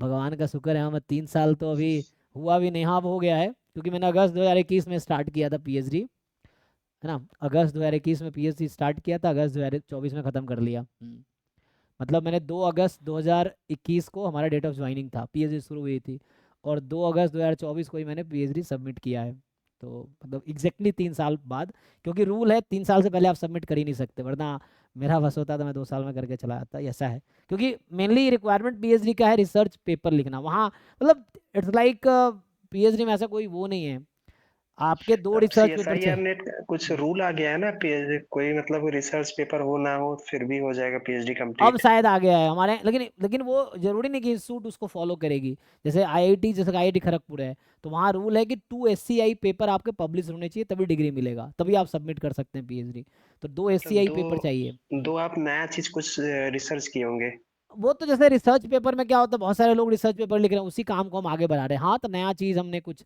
भगवान का शुक्र है, मैं 3 साल तो अभी हुआ भी नहीं, हाँ अब हो गया है, क्योंकि मैंने अगस्त 2021 में स्टार्ट किया था पीएचडी, है ना। अगस्त 2021 में पीएचडी स्टार्ट किया था, अगस्त 2024 में ख़त्म कर लिया। मतलब मैंने 2 अगस्त 2021 को हमारा डेट ऑफ ज्वाइनिंग था, पीएचडी शुरू हुई थी, और 2 अगस्त 2024 को ही मैंने पीएचडी सबमिट किया है। तो मतलब एग्जैक्टली 3 साल बाद, क्योंकि रूल है 3 साल से पहले आप सबमिट कर ही नहीं सकते, वरना मेरा बस होता था मैं 2 साल में करके चला जाता, ऐसा है। क्योंकि मेनली रिक्वायरमेंट पीएचडी का है रिसर्च पेपर लिखना वहाँ, मतलब इट्स लाइक पीएचडी में ऐसा कोई वो नहीं है, आपके 2 अब रिसर्च पेपर सीएसआईआर चाहिए। ने कुछ रूल आ गया है ना, पीएचडी कोई मतलब रिसर्च पेपर हो ना हो फिर भी हो जाएगा पीएचडी अब कंप्लीट। शायद आ गया है हमारे, लेकिन लेकिन वो जरूरी नहीं कि इंस्टीट्यूट उसको फॉलो करेगी। जैसे आईआईटी, जैसे आईआईटी खड़गपुर है, तो वहाँ रूल है कि 2 एससीआई पेपर आपके पब्लिश होने चाहिए, तभी डिग्री मिलेगा, तभी आप सबमिट कर सकते हैं पीएचडी। तो 2 मतलब एससीआई दो पेपर चाहिए। दो आप नया चीज कुछ रिसर्च किए होंगे। वो तो जैसे रिसर्च पेपर में क्या होता है, बहुत सारे लोग रिसर्च पेपर लिख रहे हैं, उसी काम को हम आगे बढ़ा रहे हैं। हाँ, तो नया चीज़ हमने कुछ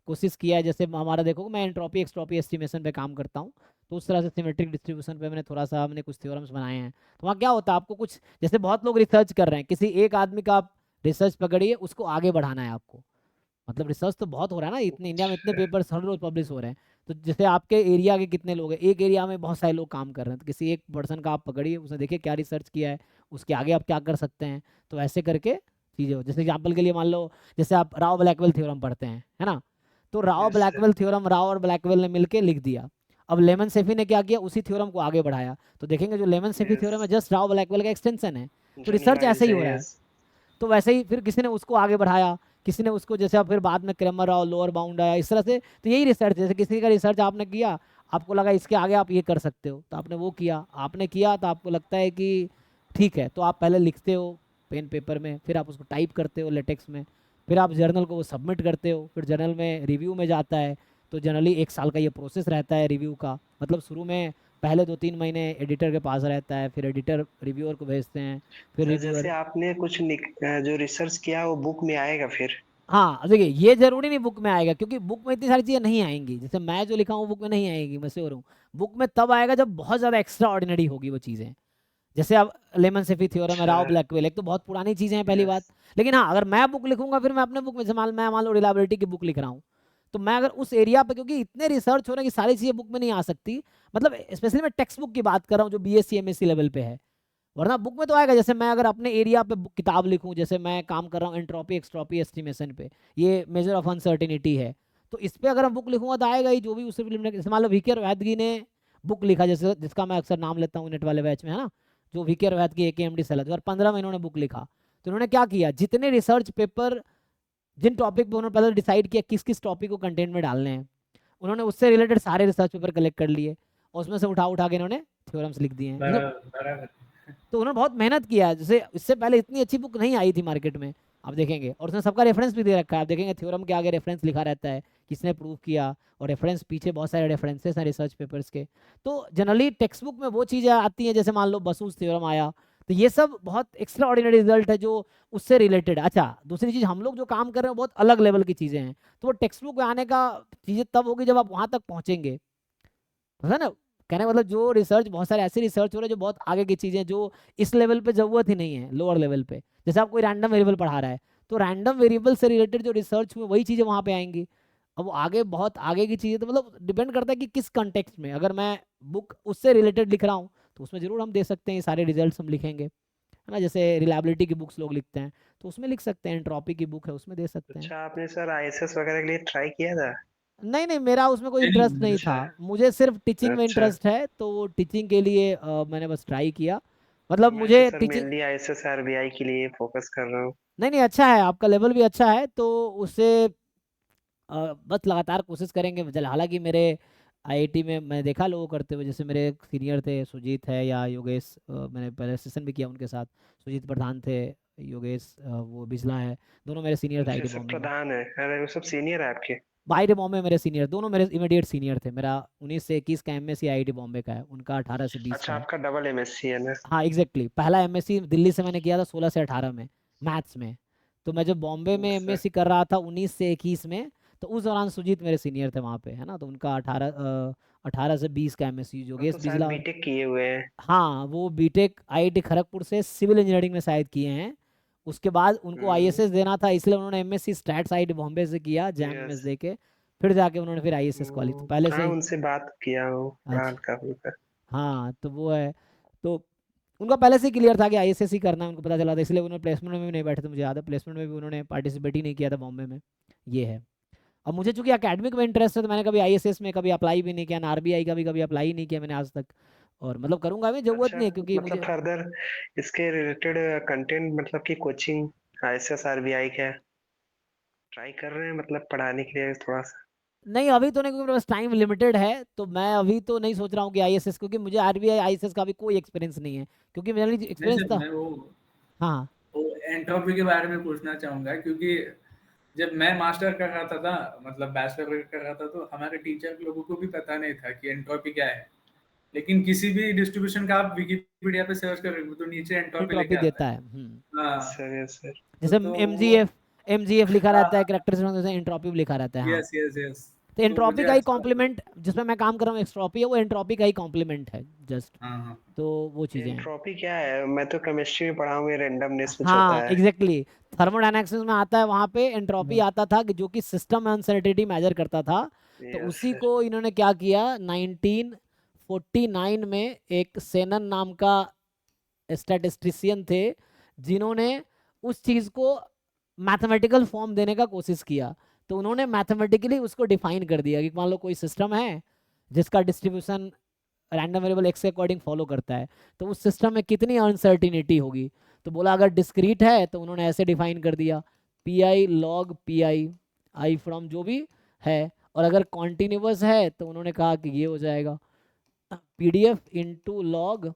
कोशिश किया है, जैसे हमारा देखो, मैं एंट्रोपी एक्सट्रॉपी एस्टिमेशन पे काम करता हूँ, तो उस तरह से सिमेट्रिक डिस्ट्रीब्यूशन पे मैंने थोड़ा सा, हमने कुछ थ्योरम्स बनाए हैं। तो वहाँ क्या होता है, आपको कुछ, जैसे बहुत लोग रिसर्च कर रहे हैं, किसी एक आदमी का आप रिसर्च पकड़िए, उसको आगे बढ़ाना है आपको। मतलब रिसर्च तो बहुत हो रहा है ना, इतने इंडिया में इतने अच्छा। पेपर्स हर रोज पब्लिश हो रहे हैं। तो जैसे आपके एरिया के कितने लोग हैं, एक एरिया में बहुत सारे लोग काम कर रहे हैं, तो किसी एक पर्सन का आप पकड़िए, उसने देखिए क्या रिसर्च किया है, उसके आगे आप क्या कर सकते हैं। तो ऐसे करके चीज़ें हो, जैसे एग्जाम्पल के लिए मान लो, जैसे आप राव ब्लैकवेल थ्योरम पढ़ते हैं, है ना। तो Rao yes sir. Blackwell theorem Rao और ब्लैकवेल ने मिलकर लिख दिया। अब लेमन सेफी ने क्या किया, उसी थ्योरम को आगे बढ़ाया, तो देखेंगे जो लेमन सेफी यस। थ्योरम है जस्ट राव ब्लैकवेल का एक्सटेंशन है। तो रिसर्च ऐसे जनरलाइज्ड ही है, हो रहा है। यस। तो वैसे ही फिर किसी ने उसको आगे बढ़ाया, किसी ने उसको, जैसे अब फिर बाद में क्रैमर और लोअर बाउंड आया, इस तरह से। तो यही रिसर्च, जैसे किसी का रिसर्च आपने किया, आपको लगा इसके आगे आप ये कर सकते हो, तो आपने वो किया, आपने किया तो आपको लगता है कि ठीक है, तो आप पहले लिखते हो पेन पेपर में, फिर आप उसको टाइप करते हो लेटेक्स में, फिर आप जर्नल को वो सबमिट करते हो, फिर जर्नल में रिव्यू में जाता है। तो जनरली 1 साल का ये प्रोसेस रहता है रिव्यू का। मतलब शुरू में पहले 2-3 महीने एडिटर के पास रहता है, फिर एडिटर रिव्यूअर को भेजते हैं, फिर सर जैसे रिव्यूअर। आपने कुछ जो रिसर्च किया वो बुक में आएगा फिर। हाँ देखिए, ये जरूरी नहीं बुक में आएगा, क्योंकि बुक में इतनी सारी चीज़ें नहीं आएंगी, जैसे मैं जो लिखा हूँ बुक में नहीं आएगी, मैं श्योर हूँ। बुक में तब आएगा जब बहुत ज़्यादा एक्स्ट्रा ऑर्डिनरी होगी वो चीज़ें। जैसे अब लेमन सेफी थ्योरम है, अच्छा। राव ब्लैकवेल, एक तो बहुत पुरानी चीज़ें हैं पहली यस। बात। लेकिन हाँ, अगर मैं बुक लिखूंगा, फिर मैं अपने बुक में, जैसे मैं मान लो रिलायबिलिटी की बुक लिख रहा हूँ, तो मैं अगर उस एरिया पे, क्योंकि इतने रिसर्च हो रहे हैं कि सारी चीज़ें बुक में नहीं आ सकती। मतलब स्पेशली मैं टेक्स्ट बुक की बात कर रहा हूँ जो बीएससी एमएससी लेवल पे है, वरना बुक में तो आएगा। जैसे मैं अगर अपने एरिया पे किताब लिखूं, जैसे मैं काम कर रहा हूँ एंट्रोपी एक्सट्रॉपी एस्टिमेशन पे, ये मेजर ऑफ अनसर्टिनिटी है, तो इस पे अगर हम बुक लिखूंगा तो आएगा ही, जो भी उससे preliminary, जैसे मान लो वीके वैदगी ने बुक लिखा, जैसे जिसका मैं अक्सर नाम लेता हूँ नेट वाले बैच में, है ना, जो वीके वैदगी AKMD सैलज, और 15 महीनों ने बुक लिखा। तो उन्होंने क्या किया, जितने रिसर्च पेपर, जिन टॉपिक पे उन्होंने पहले डिसाइड किया किस किस टॉपिक को कंटेंट में डालने हैं, उन्होंने उससे रिलेटेड सारे रिसर्च पेपर कलेक्ट कर लिए, और उसमें से उठा उठा के इन्होंने थ्योरम्स लिख दिए हैं, मतलब। बराबर बराबर। तो उन्होंने बहुत मेहनत किया है, जैसे इससे पहले इतनी अच्छी बुक नहीं आई थी मार्केट में, आप देखेंगे, और उसने सबका रेफरेंस भी दे रखा है, आप देखेंगे थ्योरम के आगे रेफरेंस लिखा रहता है, किसने प्रूव किया, और रेफरेंस पीछे बहुत सारे रेफरेंसेस हैं रिसर्च पेपर्स के। तो जनरली टेक्स्ट बुक में वो चीज़ें आती हैं, जैसे मान लो बसूस थ्योरम आया, तो ये सब बहुत एक्स्ट्रा ऑर्डिनरी रिजल्ट है जो उससे रिलेटेड। अच्छा, दूसरी चीज़, हम लोग जो काम कर रहे हैं बहुत अलग लेवल की चीज़ें हैं, तो वो टेक्स्ट बुक में आने का चीज़ें तब होगी जब आप वहाँ तक पहुँचेंगे, है ना। कहने का मतलब, जो रिसर्च, बहुत सारे ऐसे रिसर्च हो रहे हैं जो बहुत आगे की चीज़ें, जो इस लेवल पे जरूरत ही नहीं है, लोअर लेवल पे। जैसे आप कोई रैंडम वेरिएबल पढ़ा रहा है, तो रैंडम वेरिएबल से रिलेटेड जो रिसर्च हुई वही चीज़ें वहाँ पे आएंगी। अब वो आगे, बहुत आगे की चीज़ें, तो मतलब डिपेंड करता है कि किस कंटेक्स्ट में, अगर मैं बुक उससे रिलेटेड लिख रहा हूँ, तो उसमें जरूर हम दे सकते हैं, ये सारे रिजल्ट हम लिखेंगे, है ना। जैसे रिलायबिलिटी की बुक्स लोग लिखते हैं, तो उसमें लिख सकते हैं, एंट्रोपी की बुक है उसमें दे सकते हैं। अच्छा आपने सर आईएसएस वगैरह के लिए ट्राई किया था। नहीं नहीं, मेरा उसमें कोई नहीं इंटरेस्ट नहीं था, अच्छा। मुझे सिर्फ टीचिंग में अच्छा। इंटरेस्ट है, तो टीचिंग के लिए मैंने बस ट्राई किया। मतलब मैं तो मुझे sir teaching, mainly ISS RBI के लिए फोकस कर रहा हूँ। नहीं नहीं, अच्छा है, आपका लेवल भी अच्छा है, तो उससे बस लगातार कोशिश करेंगे। हालांकि मेरे आईआईटी में मैं देखा लोगों करते हुए, जैसे मेरे सीनियर थे, सुजीत है या योगेश, मैंने पहले सेशन भी किया उनके साथ, सुजीत प्रधान थे, योगेश वो बिजला है, दोनों मेरे सीनियर थे अच्छा आईआईटी सब बॉम्बे में। प्रधान है, अरे वो सब सीनियर है आपके। आईआईटी बॉम्बे में मेरे सीनियर, दोनों मेरे इमीडिएट सीनियर थे। मेरा 19 से 21 का एमएससी आईआईटी बॉम्बे का है, उनका 18 से 20 का अच्छा है। आपका डबल एमएससी है ना। हाँ एग्जैक्टली, पहला एमएससी दिल्ली से मैंने किया था 16 से 18 में, मैथ्स में। तो मैं जब बॉम्बे में सर। एमएससी कर रहा था 19 से 21 में, तो उस दौरान सुजीत मेरे सीनियर थे वहाँ पे, है ना। तो उनका 18 से 20 का एमएससी, वो योगेश तो शायद बिजला बीटेक किए हुए हैं। हाँ, वो बीटेक आईआईटी खड़गपुर से सिविल इंजीनियरिंग में शायद किए हैं, उसके बाद उनको आईएसएस देना था, इसलिए उन्होंने एमएससी स्टैट्स आईआईटी बॉम्बे से किया, जैम एमएस यस। दे के, फिर जाके उन्होंने फिर आईएसएस क्वालिफाई पहले से हाँ, ही। उनसे बात किया हूँ, पढ़ा अच्छा, हल्का फुल्का। हाँ तो वो है। तो उनका पहले से ही क्लियर था कि आईएसएस ही करना है, उनको पता चला था, इसलिए उन्होंने प्लेसमेंट में भी नहीं बैठे थे, मुझे याद है प्लेसमेंट में भी उन्होंने पार्टिसिपेट ही नहीं किया था बॉम्बे में। ये है। अब मुझे चूंकि एकेडमिक में इंटरेस्ट है, तो मैंने कभी आईएसएस में कभी अप्लाई भी नहीं किया, ना आरबीआई का भी कभी अप्लाई नहीं किया मैंने आज तक, और मतलब करूंगा भी, जरूरत अच्छा, नहीं है क्योंकि मतलब मुझे। फर्दर इसके रिलेटेड कंटेंट मतलब कि कोचिंग आईएसएस आरबीआई का ट्राई कर रहे हैं, मतलब पढ़ाने के लिए थोड़ा सा। नहीं अभी तो नहीं, क्योंकि मेरे पास टाइम लिमिटेड है, तो मैं अभी तो नहीं सोच रहा हूँ कि आईएसएस, क्योंकि मुझे आरबीआई आईएसएस का भी कोई एक्सपीरियंस नहीं है, क्योंकि मेरा नहीं एक्सपीरियंस सर, था। मैं हाँ वो एंट्रोपी के बारे में पूछना चाहूंगा, क्योंकि जब मैं मास्टर कर रहा था मतलब बैचलर कर रहा था, तो हमारे टीचर लोगों को भी पता नहीं था कि एंट्रोपी क्या है। लेकिन किसी भी डिस्ट्रीब्यूशन का आप विकिपीडिया पे सर्च करोगे तो नीचे एंट्रोपी एंट्रोपी लेके आता देता है। है। हाँ, यस सर। जैसे वो एमजीएफ लिखा रहता है, हाँ, कैरेक्टरिस्टिक जैसे एंट्रोपी भी लिखा रहता है। हाँ यस यस यस। तो तो एंट्रोपी मुझे का ही अच्छा लगा। कॉम्प्लीमेंट, जिसमें मैं काम कर रहा हूँ एक्सट्रॉपी है, वो एंट्रोपी का ही कॉम्प्लीमेंट है जस्ट। हाँ हाँ। तो वो चीज़ें हैं। एंट्रोपी क्या है? मैं तो केमिस्ट्री में पढ़ा हूँ, ये रेंडमनेस कुछ हाँ होता है। एग्जैक्टली, थर्मोडायनेमिक्स में आता है, वहाँ पे एंट्रोपी आता था कि जो कि सिस्टम में अनसर्टेनिटी मेजर करता था। तो यस उसी सर। को इन्होंने क्या किया, 1949 में एक सेनन नाम का स्टैटिस्टिशियन थे, जिन्होंने उस चीज़ को मैथमेटिकल फॉर्म देने का कोशिश किया। तो उन्होंने मैथमेटिकली उसको डिफाइन कर दिया कि मान लो कोई सिस्टम है जिसका डिस्ट्रीब्यूशन रैंडम वेरिएबल एक्स के अकॉर्डिंग फॉलो करता है, तो उस सिस्टम में कितनी अनसर्टिनिटी होगी। तो बोला अगर डिस्क्रीट है तो उन्होंने ऐसे डिफाइन कर दिया, P I log P I, I from जो भी है, और अगर कॉन्टिन्यूस है तो उन्होंने कहा कि ये हो जाएगा P D F into log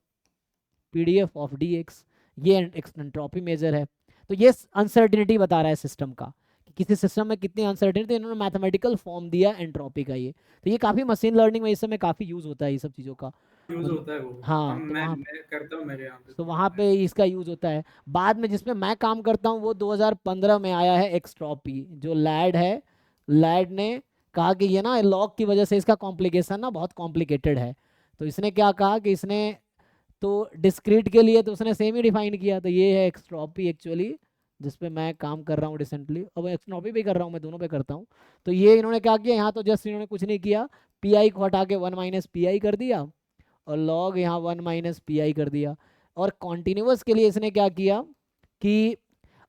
PDF of D x. ये एंट्रोपी मेजर है। तो ये अनसर्टिनिटी बता रहा है सिस्टम का, कि किसी सिस्टम में कितनी अनसर्टिनिटी, इन्होंने मैथमेटिकल फॉर्म दिया एंट्रोपी का ये। तो ये काफ़ी मशीन लर्निंग में इस समय काफ़ी यूज़ होता है ये सब चीज़ों का। यूज मतलब होता है वो। हाँ हम तो वहाँ, मैं करता हूँ मेरे यहाँ पे तो तो। वहाँ पे इसका यूज़ होता है। बाद में जिसमें मैं काम करता हूँ वो 2015 में आया है एक्सट्रॉपी, जो लैड है। लैड ने कहा कि ये ना लॉग की वजह से इसका कॉम्प्लिकेशन ना बहुत कॉम्प्लिकेटेड है। तो इसने क्या कहा कि इसने तो डिस्क्रीट के लिए तो उसने सेम ही डिफाइन किया। तो ये है एक्सट्रॉपी एक्चुअली, जिस पे मैं काम कर रहा हूँ रिसेंटली, अब एक्सट्रॉपी भी कर रहा हूँ, मैं दोनों पे करता हूँ। तो ये इन्होंने क्या किया, यहाँ तो जस्ट इन्होंने कुछ नहीं किया, पी आई को हटा के 1 - कर दिया, और लॉग यहाँ 1 - कर दिया। और कॉन्टिन्यूस के लिए इसने क्या किया कि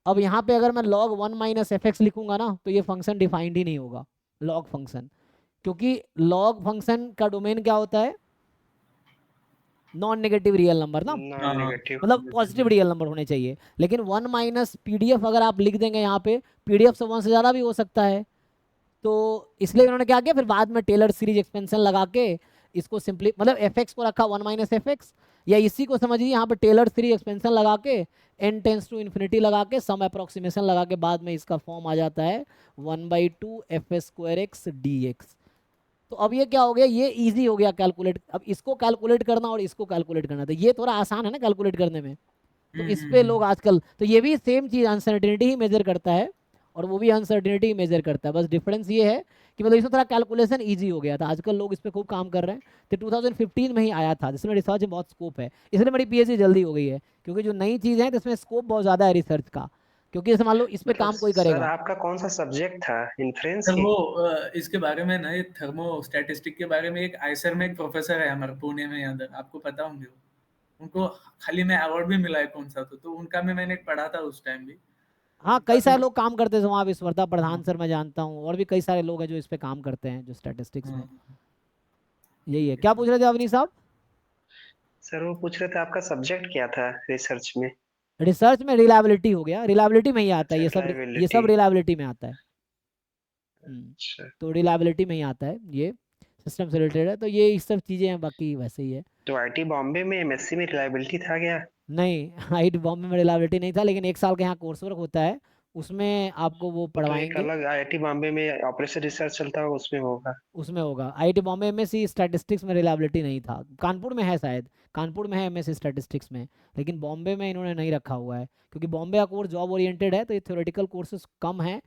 अब यहाँ पे अगर मैं log 1 - लिखूंगा ना, तो ये फंक्शन डिफाइंड ही नहीं होगा, लॉग फंक्शन। क्योंकि लॉग फंक्शन का डोमेन क्या होता है, नॉन नेगेटिव रियल नंबर ना, हाँ नॉन हाँ। नेगेटिव। मतलब पॉजिटिव रियल नंबर होने चाहिए। लेकिन 1 - पीडीएफ अगर आप लिख देंगे यहाँ पे, पीडीएफ से 1 से ज़्यादा भी हो सकता है। तो इसलिए उन्होंने क्या किया, फिर बाद में टेलर सीरीज एक्सपेंशन लगा के इसको सिंपली, मतलब एफ एक्स को रखा 1 - या इसी को समझिए यहाँ पे टेलर सीरीज एक्सपेंशन लगा के n टेंस टू इन्फिनिटी लगा के सम अप्रोक्सीमेशन लगा के बाद में इसका फॉर्म आ जाता है 1/2 f² dx। तो अब ये क्या हो गया, ये इजी हो गया कैलकुलेट, अब इसको कैलकुलेट करना और इसको कैलकुलेट करना, तो ये थोड़ा आसान है ना कैलकुलेट करने में। तो इस पे लोग आजकल, तो ये भी सेम चीज़ अनसर्टिनिटी ही मेजर करता है, और वो भी अनसर्टिनिटी ही मेजर करता है। बस डिफरेंस ये है कि मतलब इसमें थोड़ा कैलकुलेशन इजी हो गया था, आजकल लोग इस पे खूब काम कर रहे हैं। तो 2015 में ही आया था, जिसमें रिसर्च में बहुत स्कोप है, इसलिए मेरी पीएचडी जल्दी हो गई है, क्योंकि जो नई चीज़ है तो इसमें स्कोप बहुत ज़्यादा है रिसर्च का। क्योंकि जैसे मान लो इस पे मतलब काम कोई सर, करेगा। आपका कौन सा सब्जेक्ट था? इन्फ्रेंस सर की? वो इसके बारे में ना, ये थर्मो स्टैटिस्टिक के बारे में एक आईसर में एक प्रोफेसर है हमारे पुणे में, यहाँ आपको पता होंगे वो। उनको खाली में अवार्ड भी मिला है कौन सा, तो उनका में मैंने पढ़ा था उस टाइम भी। हाँ कई काफी सारे लोग काम करते थे वहाँ, विश्वरता प्रधान हाँ सर मैं जानता हूँ, और भी कई सारे लोग हैं जो इस पे काम करते हैं, जो स्टैटिस्टिक्स हाँ। में। यही है। ठीक है क्या सर। पूछ रहे थे अवनी साहब? सर वो पूछ रहे थे आपका सब्जेक्ट क्या था रिसर्च में? रिसर्च में रिलायबिलिटी हो गया, रिलायबिलिटी में ही आता है अच्छा, ये सब, ये रिलायबिलिटी। सब रिलायबिलिटी में आता है। अच्छा। तो रिलायबिलिटी में ही आता है ये, सिस्टम से रिलेटेड है, तो ये इस सब चीज़ें हैं, बाकी वैसे ही है। तो आईटी बॉम्बे में एमएससी में रिलायबिलिटी था क्या? नहीं आईआईटी बॉम्बे में रिलायबिलिटी नहीं था, लेकिन 1 साल का यहाँ कोर्स वर्क होता है, उसमें आपको वो तो एक पढ़वाएंगे। अलग आईआईटी बॉम्बे में ऑपरेशन रिसर्च चलता होगा, उसमें होगा। उसमें होगा, आईआईटी बॉम्बे में सी स्टैटिस्टिक्स में रिलायबिलिटी नहीं था, कानपुर में है शायद, कानपुर में है एमएससी स्टैटिस्टिक्स में, लेकिन बॉम्बे में इन्होंने नहीं रखा हुआ है, क्योंकि बॉम्बे का कोर्स जॉब ओरिएंटेड है, तो ये थ्योरेटिकल कोर्सेज कम है,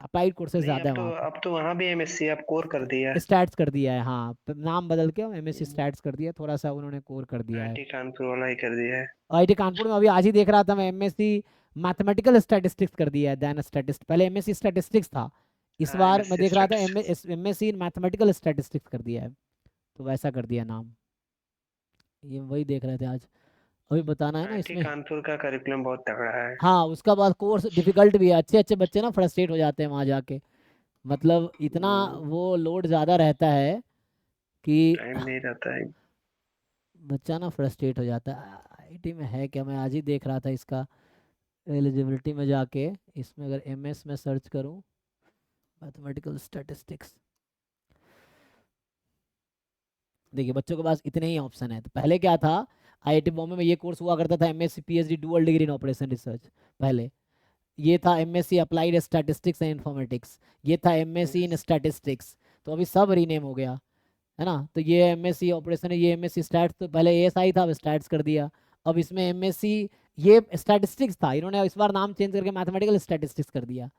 अप्लाइड कोर्सेज नहीं, ज़्यादा है वहाँ पे। अब तो वहाँ भी एमएससी अब कोर कर दिया। स्टैट्स कर दिया है, हाँ नाम बदल के एमएससी स्टैट्स कर दिया, थोड़ा सा उन्होंने कोर कर दिया है। आईआईटी कानपुर वाला ही कर दिया है। आईआईटी कानपुर में अभी आज ही देख रहा था मैं, एमएससी मैथमेटिकल स्टैटिस्टिक्स कर दिया है देन स्टैटिस्ट। पहले एमएससी स्टैटिस्टिक्स था, इस हाँ, बार मैं MSc देख रहा था statistics. MSc in mathematical statistics कर दिया है, तो वैसा कर दिया नाम। ये वही देख रहे थे आज, अभी बताना है ना आईआईटी इसमें। कानपुर का करिकुलम बहुत तगड़ा है। हाँ उसका बाद कोर्स डिफिकल्ट भी है, अच्छे अच्छे बच्चे ना फ्रस्ट्रेट हो जाते हैं वहाँ जाके, मतलब इतना वो लोड ज़्यादा रहता है कि टाइम नहीं रहता है। बच्चा ना फ्रस्ट्रेट हो जाता है। आईआईटी में है क्या, मैं आज ही देख रहा था इसका एलिजिबिलिटी में जाके, इसमें अगर एमएस में सर्च करूँ मैथमेटिकल स्टैटिस्टिक्स, देखिए बच्चों के पास इतने ही ऑप्शन है। तो पहले क्या था, आईआईटी बॉम्बे में ये कोर्स हुआ करता था MSc PhD dual degree in operation research, पहले ये था MSc applied statistics and informatics, ये था एमएससी इन स्टैटिस्टिक्स, तो अभी सब रीनेम हो गया है ना। तो ये एमएससी ऑपरेशन है, ये एमएससी स्टैट्स, तो पहले एएसआई था, अब स्टैट्स कर दिया। अब इसमें एमएससी ये स्टैटिस्टिक्स था, इन्होंने इस बार नाम चेंज करके मैथमेटिकल स्टैटिस्टिक्स कर दिया,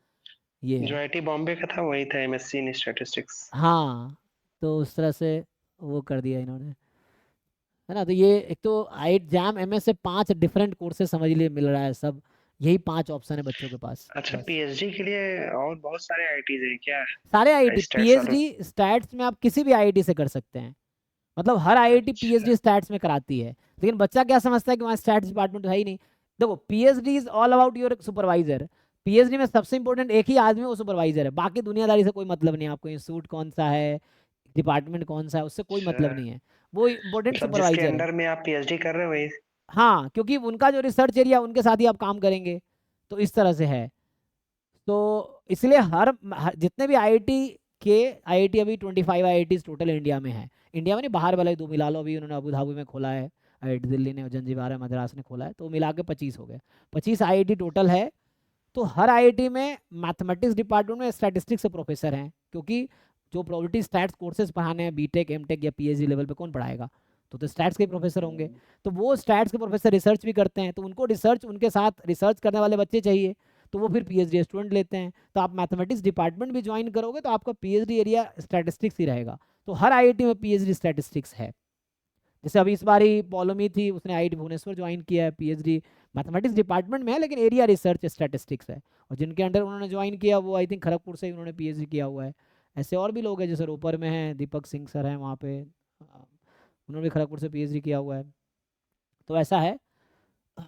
ये जो है। आईआईटी बॉम्बे का था वही था, एमएससी इन स्टैटिस्टिक्स। हाँ तो उस तरह से वो कर दिया इन्होंने, है ना। तो ये एक तो आई जैम एमएस से 5 डिफरेंट कोर्सेज समझ लिए मिल रहा है, सब यही 5 ऑप्शन है बच्चों के पास अच्छा, बस। पीएचडी के लिए और बहुत सारे आईआईटीज हैं क्या? सारे आईआईटी स्टैट्स वालों। पीएचडी स्टैट्स में आप किसी भी आईआईटी से कर सकते हैं, मतलब हर आईआईटी अच्छा। पीएचडी स्टैट्स में कराती है, लेकिन बच्चा क्या समझता है कि वहाँ स्टैट्स डिपार्टमेंट है ही नहीं। देखो PhD is all about your supervisor, PhD में सबसे इंपॉर्टेंट एक ही आदमी वो सुपरवाइजर है, बाकी दुनियादारी से कोई मतलब नहीं है, आपको इंस्टीट्यूट कौन सा है, डिपार्टमेंट कौन सा है, उससे कोई अच्छा, मतलब नहीं है, वो इंपॉर्टेंट मतलब जिसके सुपरवाइजर है। अंडर में आप पीएचडी कर रहे हो वही। हाँ क्योंकि उनका जो रिसर्च एरिया उनके साथ ही आप काम करेंगे, तो इस तरह से है। तो इसलिए जितने भी आईआईटी अभी 25 आईआईटी टोटल इंडिया में है, इंडिया में नहीं बाहर वाले दो मिला लो, अभी उन्होंने अबू धाबी में खोला है, आईआईटी दिल्ली ने, जंजीबार है, मद्रास ने खोला है, तो मिला के 25 हो गए, 25 आईआईटी टोटल है। तो हर आईआईटी में मैथमेटिक्स डिपार्टमेंट में स्टैटिस्टिक्स से प्रोफेसर हैं, क्योंकि जो प्रोबेबिलिटी स्टैट्स कोर्सेज पढ़ाने हैं बीटेक एमटेक या पीएचडी लेवल पे कौन पढ़ाएगा, तो स्टैट्स के प्रोफेसर होंगे। तो वो स्टैट्स के प्रोफेसर रिसर्च भी करते हैं, तो उनको रिसर्च उनके साथ रिसर्च करने वाले बच्चे चाहिए, तो वो फिर पीएचडी स्टूडेंट लेते हैं। तो आप मैथमेटिक्स डिपार्टमेंट भी ज्वाइन करोगे तो आपका पीएचडी एरिया स्टैटिस्टिक्स ही रहेगा। तो हर आईआईटी में पीएचडी स्टैटिस्टिक्स है। जैसे अभी इस बार ही पॉलोमी थी, उसने आईआईटी भुवनेश्वर ज्वाइन किया है, पीएचडी मैथमेटिक्स डिपार्टमेंट में है, लेकिन एरिया रिसर्च स्टैटिस्टिक्स है। और जिनके अंडर उन्होंने ज्वाइन किया वो आई थिंक खड़गपुर से ही उन्होंने पीएचडी किया हुआ है। ऐसे और भी लोग हैं, जैसे रोपर में हैं दीपक सिंह सर हैं वहाँ पे, उन्होंने भी खड़गपुर से पीएचडी किया हुआ है। तो ऐसा है।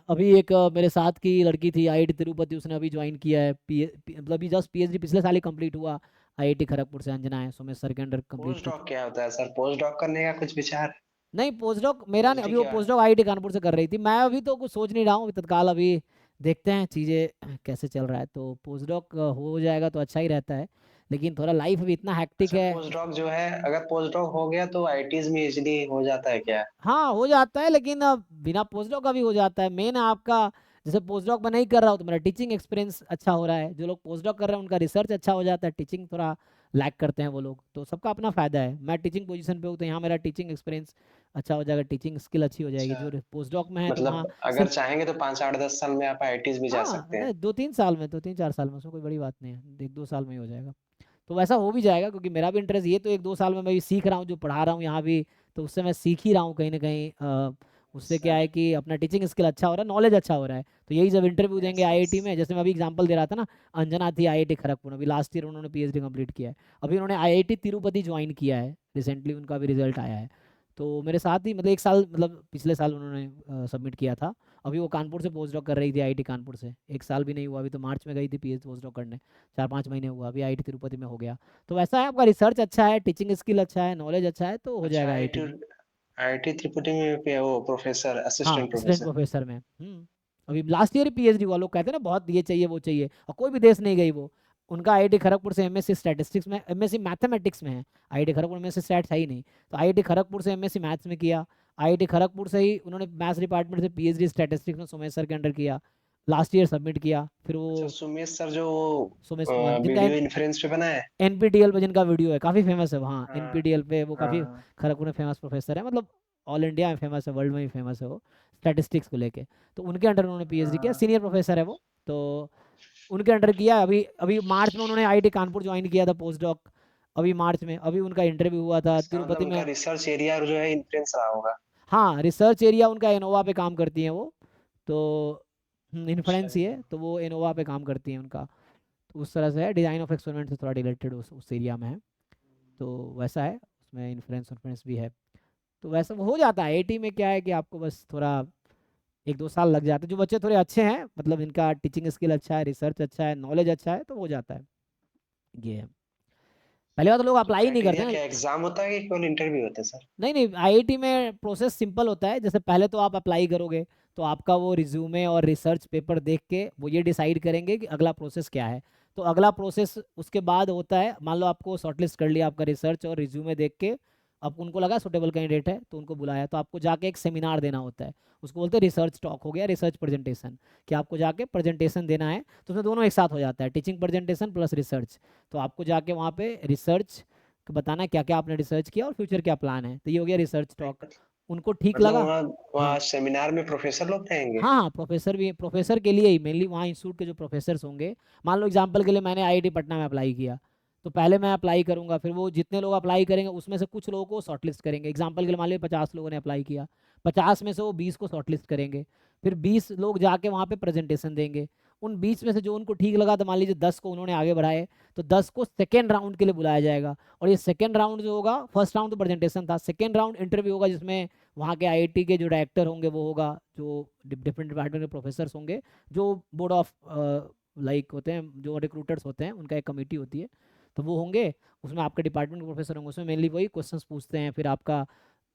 अभी एक मेरे साथ की लड़की थी आईआईटी तिरुपति, उसने अभी ज्वाइन किया है मतलब अभी जस्ट पीएचडी पिछले साल ही कंप्लीट हुआ, आईआईटी खड़गपुर से, अंजना है, सोमेश सर के अंडर कंप्लीट पोस्ट की। डॉक क्या होता है सर? पोस्ट डॉक करने का कुछ विचार? नहीं पोस्ट डॉक मेरा नहीं, पीएचडी अभी वो क्या? पोस्ट डॉक आईआईटी कानपुर से कर रही थी, मैं अभी तो कुछ सोच नहीं रहा हूँ अभी तत्काल, अभी देखते हैं चीज़ें कैसे चल रहा है। तो पोस्ट डॉक हो जाएगा तो अच्छा ही रहता है, लेकिन थोड़ा लाइफ अभी इतना हैक्टिक अच्छा, है। पोस्ट डॉक जो है, अगर पोस्ट डॉक हो गया तो आईआईटीज में इजीली हो जाता है क्या? हाँ हो जाता है, लेकिन बिना पोस्ट डॉक का भी हो जाता है। मेन आपका जैसे पोस्ट डॉक मैं नहीं कर रहा हूँ तो मेरा टीचिंग एक्सपीरियंस अच्छा हो रहा है, जो लोग पोस्ट डॉक कर रहे हैं उनका रिसर्च अच्छा हो जाता है, टीचिंग थोड़ा लैक करते हैं वो लोग, तो सबका अपना फ़ायदा है। मैं टीचिंग पोजीशन पे हूँ तो यहाँ मेरा टीचिंग एक्सपीरियंस अच्छा हो जाएगा, टीचिंग स्किल अच्छी हो जाएगी। अच्छा, जो पोस्ट डॉक में है तो वहाँ मतलब अगर सिर्फ, चाहेंगे तो 5 8 10 साल में आप आईआईटीज भी जा हाँ सकते हैं। नहीं 2-3 साल में, 2-3-4 साल में, उसमें कोई बड़ी बात नहीं है, 1-2 साल में ही हो जाएगा। तो वैसा हो भी जाएगा, क्योंकि मेरा भी इंटरेस्ट ये तो 1-2 साल में मैं भी सीख रहा हूँ, जो पढ़ा रहा हूँ यहाँ भी, तो उससे मैं सीख ही रहा हूँ कहीं ना कहीं। उससे क्या सर, है कि अपना टीचिंग स्किल अच्छा हो रहा है, नॉलेज अच्छा हो रहा है। तो यही जब इंटरव्यू देंगे यस यस। आईआईटी में, जैसे मैं अभी एग्जांपल दे रहा था ना, अंजना थी आईआईटी खड़गपुर में, अभी लास्ट ईयर उन्होंने पीएचडी कंप्लीट किया है, अभी उन्होंने आईआईटी तिरुपति ज्वाइन किया है रिसेंटली, उनका भी रिजल्ट आया है। तो मेरे साथ ही मतलब 1 साल, मतलब पिछले साल उन्होंने सबमिट किया था। अभी वो कानपुर से पोस्ट डॉक कर रही थी, आईआईटी कानपुर से, 1 साल भी नहीं हुआ, अभी तो मार्च में गई थी पीएच पोस्ट डॉक करने, 4-5 महीने हुआ, अभी आईआईटी तिरुपति में हो गया। तो वैसा है, आपका रिसर्च अच्छा है, टीचिंग स्किल अच्छा है, नॉलेज अच्छा है, तो हो अच्छा, जाएगा आईआईटी आईआईटी में। आईआईटी त्रिपुटी में वो प्रोफेसर, हाँ असिस्टेंट असिस्टेंट प्रोफेसर। प्रोफेसर में, अभी लास्ट ईयर ही पीएचडी हुआ, लोग कहते हैं ना बहुत ये चाहिए वो चाहिए, और कोई भी देश नहीं गई वो। उनका आईआईटी खड़गपुर से एमएससी स्टैटिस्टिक्स में, एमएससी मैथमेटिक्स में है, आईआईटी खड़गपुर में से स्टैट्स है ही नहीं, तो आईआईटी खड़गपुर से एमएससी मैथ्स में किया, आईआईटी खड़गपुर से ही उन्होंने मैथ्स डिपार्टमेंट से पीएचडी स्टैटिस्टिक्स में सोमेश सर के अंडर किया, लास्ट ईयर सबमिट किया। फिर अच्छा, वो सुमेश सर जो सोमेश कुमार जिनका वीडियो इन्फ्लुएंस पे बना है। एनपीटीएल पे जिनका वीडियो है, काफ़ी फेमस है वहाँ हाँ एनपीटीएल पे, वो काफ़ी हाँ। खड़गपुर में फेमस प्रोफेसर है, मतलब ऑल इंडिया में फेमस है, वर्ल्ड में भी फेमस है वो स्टैटिस्टिक्स को लेके। तो उनके अंडर उन्होंने पीएचडी किया, हाँ। सीनियर प्रोफेसर है वो। तो उनके अंडर किया, अभी अभी मार्च में उन्होंने आईआईटी कानपुर ज्वाइन किया था पोस्ट डॉक, अभी मार्च में, अभी उनका इंटरव्यू हुआ था इसका मतलब तिरुपति उनका में। रिसर्च एरिया जो है इन्फ्लुएंस रहा होगा। हाँ रिसर्च एरिया उनका इनोवा पे काम करती हैं वो। तो इन्फ्लुएंस ही है, तो वो इनोवा पे काम करती है उनका, तो उस तरह से है, डिज़ाइन ऑफ एक्सपेरिमेंट से थोड़ा रिलेटेड उस एरिया में है, तो वैसा है, उसमें इन्फ्लुएंस भी है। तो वैसा वो हो जाता है। आईआईटी में क्या है कि आपको बस थोड़ा 1-2 साल लग जाते हैं, जो बच्चे थोड़े अच्छे हैं, मतलब इनका टीचिंग स्किल अच्छा है, रिसर्च अच्छा है, नॉलेज अच्छा है, तो हो जाता है। ये है। पहली बात तो लोग अप्लाई ही नहीं करते क्राइटेरिया ना। क्या एग्जाम होता है कि केवल इंटरव्यू होता है सर? नहीं नहीं, आईआईटी में प्रोसेस सिंपल होता है। जैसे पहले तो आप अप्लाई करोगे, तो आपका वो रिज्यूमे और रिसर्च पेपर देख के वो ये डिसाइड करेंगे कि अगला प्रोसेस क्या है। तो अगला प्रोसेस उसके बाद होता है, मान लो आपको शॉर्टलिस्ट कर लिया आपका रिसर्च और रिज्यूमे देख के, अब उनको लगा सुटेबल कैंडिडेट है तो उनको बुलाया, तो आपको जाके एक सेमिनार देना होता है। उसको बोलते हैं रिसर्च टॉक, हो गया रिसर्च प्रेजेंटेशन, कि आपको जाके प्रेजेंटेशन देना है। तो उसमें दोनों एक साथ हो जाता है, टीचिंग प्रेजेंटेशन प्लस रिसर्च। तो आपको जाके वहाँ पे रिसर्च बताना है क्या क्या आपने रिसर्च किया और फ्यूचर क्या प्लान है, तो ये हो गया रिसर्च टॉक। उनको ठीक मतलब लगा। वहाँ हाँ वहाँ सेमिनार में प्रोफेसर लोग रहेंगे? हाँ हाँ, प्रोफेसर भी, प्रोफेसर के लिए ही मेनली वहाँ इंस्टीट्यूट के जो प्रोफेसर्स होंगे। मान लो एग्जांपल के लिए मैंने आईआईटी पटना में अप्लाई किया, तो पहले मैं अप्लाई करूंगा, फिर वो जितने लोग अप्लाई करेंगे उसमें से कुछ लोगों को शॉर्टलिस्ट करेंगे। एग्जांपल के लिए मान लीजिए 50 लोगों ने अप्लाई किया, 50 में से वो 20 को शॉर्टलिस्ट करेंगे, फिर 20 लोग जाके वहाँ पे प्रेजेंटेशन देंगे। उन 20 में से जो उनको ठीक लगा, तो मान लीजिए 10 को उन्होंने आगे बढ़ाए, तो 10 को सेकेंड राउंड के लिए बुलाया जाएगा। और ये सेकेंड राउंड जो होगा, फर्स्ट राउंड तो प्रेजेंटेशन था, सेकेंड राउंड इंटरव्यू होगा, जिसमें वहाँ के आईआईटी के जो डायरेक्टर होंगे वो होगा, जो डिफरेंट डिपार्टमेंट के प्रोफेसर्स होंगे, जो बोर्ड ऑफ लाइक होते हैं, जो रिक्रूटर्स होते हैं, उनका एक कमेटी होती है, तो वो होंगे। उसमें आपके डिपार्टमेंट के प्रोफेसर होंगे, उसमें मेनली वही क्वेश्चंस पूछते हैं फिर आपका,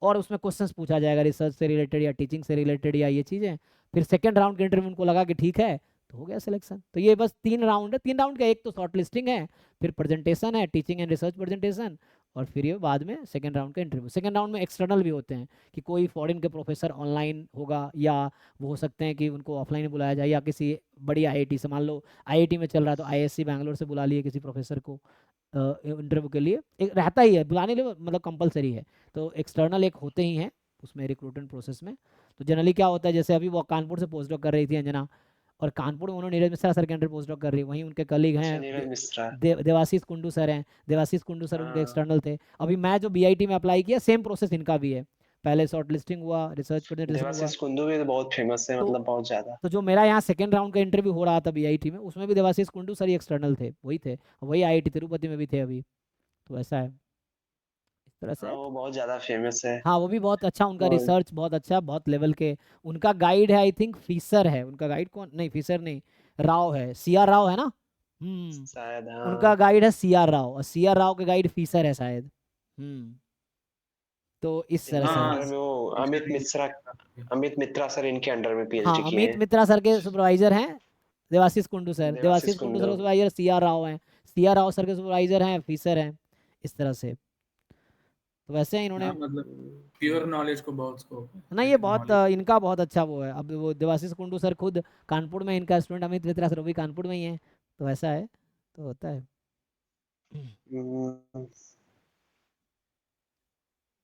और उसमें क्वेश्चंस पूछा जाएगा रिसर्च से रिलेटेड या टीचिंग से रिलेटेड या ये चीज़ें। फिर सेकेंड राउंड के इंटरव्यू उनको लगा कि ठीक है, तो हो गया सिलेक्शन। तो ये बस 3 राउंड है, 3 राउंड का, एक तो शॉर्ट लिस्टिंग है, फिर प्रेजेंटेशन है, टीचिंग एंड रिसर्च प्रेजेंटेशन, और फिर ये बाद में सेकेंड राउंड का इंटरव्यू। सेकेंड राउंड में एक्सटर्नल भी होते हैं, कि कोई फॉरेन के प्रोफेसर ऑनलाइन होगा, या वो हो सकते हैं कि उनको ऑफलाइन बुलाया जाए, या किसी बड़ी आईआईटी से, मान लो आईआईटी में चल रहा है तो आईएससी बैंगलोर से बुला लिए किसी प्रोफेसर को इंटरव्यू के लिए, एक रहता ही है बुलाने के लिए, मतलब कंपलसरी है। तो एक्सटर्नल एक होते ही हैं उसमें रिक्रूटमेंट प्रोसेस में। तो जनरली क्या होता है, जैसे अभी वो कानपुर से पोस्ट डॉक कर रही थी अंजना, और कानपुर में उन्होंने नीरज मिश्रा सर के अंडर पोस्ट डॉक कर रही, वहीं उनके कलीग अच्छा, हैं नीरज मिश्रा। देवाशीष कुंडू सर हैं। देवाशीष कुंडू सर उनके हाँ। एक्सटर्नल थे। अभी मैं जो बीआईटी में अप्लाई किया, सेम प्रोसेस इनका भी है, पहले शॉर्ट लिस्टिंग हुआ, रिसर्च प्रेजेंटेशन हुआ। देवाशीष कुंदू भी तो बहुत फेमस है, तो मतलब बहुत ज्यादा। तो जो मेरा यहाँ सेकेंड राउंड का इंटरव्यू हो रहा था बीआईटी में, उसमें भी देवाशीष कुंडू सर ही एक्सटर्नल थे, वही थे, वही आईआईटी तिरुपति में भी थे अभी। तो ऐसा है, इस तरह से हाँ, है। वो बहुत ज्यादा फेमस है। हाँ वो भी बहुत अच्छा, उनका वो रिसर्च बहुत अच्छा, बहुत लेवल के। उनका गाइड है आई थिंक फिशर है उनका गाइड, कौन नहीं फिशर नहीं, राव है, सीआर राव है ना। शायद, उनका हाँ। गाइड है सीआर राव, और सीआर राव के गाइड फिशर है शायद। तो इस तरह से इनके है। हाँ, अंडर में वो अमित मिश्रा, अमित मित्रा सर इनके अंडर में पीएचडी हाँ किए अमित हैं। मित्रा सर के सुपरवाइजर हैं देवाशीष कुंडू सर, देवाशीष देवाशीष कुंडू सर कुंडू। के सुपरवाइजर सीआर राव हैं, सीआर राव सर के सुपरवाइजर हैं फिशर हैं, इस तरह से। तो वैसे ही इन्होंने हाँ, मतलब प्योर नॉलेज को बहुत स्कोप है, नहीं, ये बेसिक बहुत नॉलेज। इनका बहुत अच्छा वो है। अब वो देवाशीष कुंडू सर खुद कानपुर में, इनका स्टूडेंट अमित मित्रा सर वो भी कानपुर में ही है, तो ऐसा है, तो होता है। हम्म,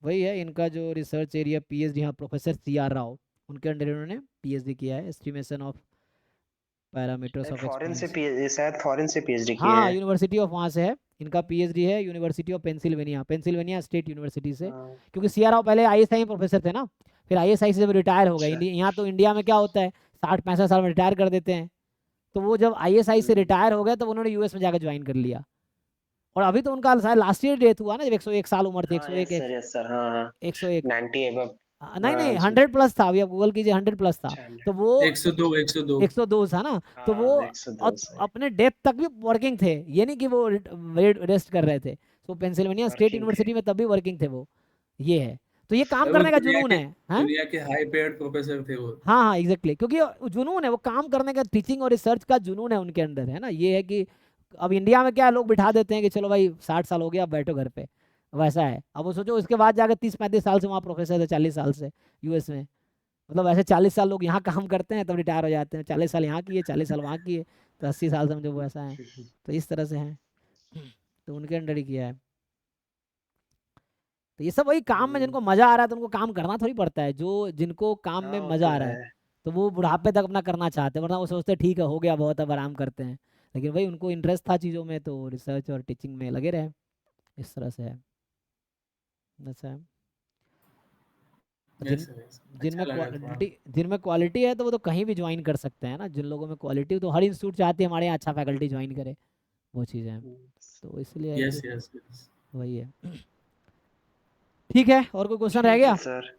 वही है इनका जो रिसर्च एरिया पीएचडी, हाँ प्रोफेसर सीआर राव, उनके अंडर इन्होंने पीएचडी किया है, एस्टिमेशन ऑफ पैरामीटर्स ऑफ एक्सपोनेंस। शायद फॉरेन से पीएचडी हाँ किए हाँ, हैं। यूनिवर्सिटी ऑफ वहाँ से है, इनका पीएचडी है university of Pennsylvania, Pennsylvania state university से। हाँ, क्योंकि सीआर राव पहले आईएसआई प्रोफेसर थे ना, फिर आईएसआई से जब रिटायर हो गए, अच्छा। यहाँ तो इंडिया में क्या होता है, 60-65 साल में रिटायर कर देते हैं। तो वो जब आईएसआई से हम्म, रिटायर हो गए, तो उन्होंने यूएस में जाकर ज्वाइन कर लिया। और अभी तो उनका शायद लास्ट ईयर डेथ हुआ ना, जब 101 साल उम्र थी, हाँ, 101, यस सर, हाँ हाँ। 101। 90 एबव। नहीं हाँ नहीं, जी। 100 प्लस था, अभी आप गूगल कीजिए, 100 प्लस था। अच्छा। तो वो 102, 102। 102 था ना। तो वो हाँ, 110 है। अपने डेथ तक भी वर्किंग थे, ये नहीं कि वो रेस्ट कर रहे थे। तो पेंसिल्वेनिया स्टेट वर्किंग थे। यूनिवर्सिटी में तब भी वर्किंग थे वो, ये है। तो ये काम वो करने का जुनून है, हाँ दुनिया के हाई पेड प्रोफेसर थे वो। हाँ हाँ एग्जैक्टली, क्योंकि वो जुनून है, वो काम करने का, टीचिंग और रिसर्च का जुनून है उनके अंदर, है ना। ये है कि अब इंडिया में क्या लोग बिठा देते हैं कि चलो भाई 60 साल हो गया, अब बैठो घर पे, वैसा है। अब वो सोचो उसके बाद जाकर 30-35 साल से वहाँ प्रोफेसर थे, 40 साल से यूएस में, मतलब ऐसे 40 साल लोग यहाँ काम करते हैं तब रिटायर हो जाते हैं, 40 साल यहाँ किए, 40 साल वहाँ किए, तो 80 साल समझो वो ऐसा है। तो इस तरह से है, तो उनके अंडर ही किया है। तो ये सब वही काम में, हम्म, जिनको मजा आ रहा है तो उनको काम करना थोड़ी पड़ता है, जो जिनको काम में हाँ, वो मजा तो आ रहा है। है, तो वो बुढ़ापे तक अपना करना चाहते हैं, वरना वो सोचते हैं ठीक है हो गया बहुत, अब आराम करते हैं। लेकिन भाई उनको इंटरेस्ट था चीज़ों में, तो रिसर्च और टीचिंग में लगे रहे, इस तरह से है, ऐसा है। जिन यस यस, अच्छा जिनमें लगा थोड़ा। जिनमें क्वालिटी है तो वो तो कहीं भी ज्वाइन कर सकते हैं ना। जिन लोगों में क्वालिटी, तो हर इंस्टीट्यूट चाहती है हमारे यहाँ अच्छा फैकल्टी ज्वाइन करे, वो चीज़ें हैं। तो इसलिए है यस कि यस यस। वही है। ठीक है, और कोई क्वेश्चन रह ठीक है गया? सर,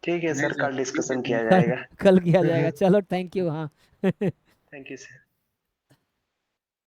ठीक है नहीं सर, सर, कल ठीक है डिस्कशन ठीक किया है। कल जाएगा। कल किया जाएगा, चलो थैंक यू। हाँ थैंक यू सर।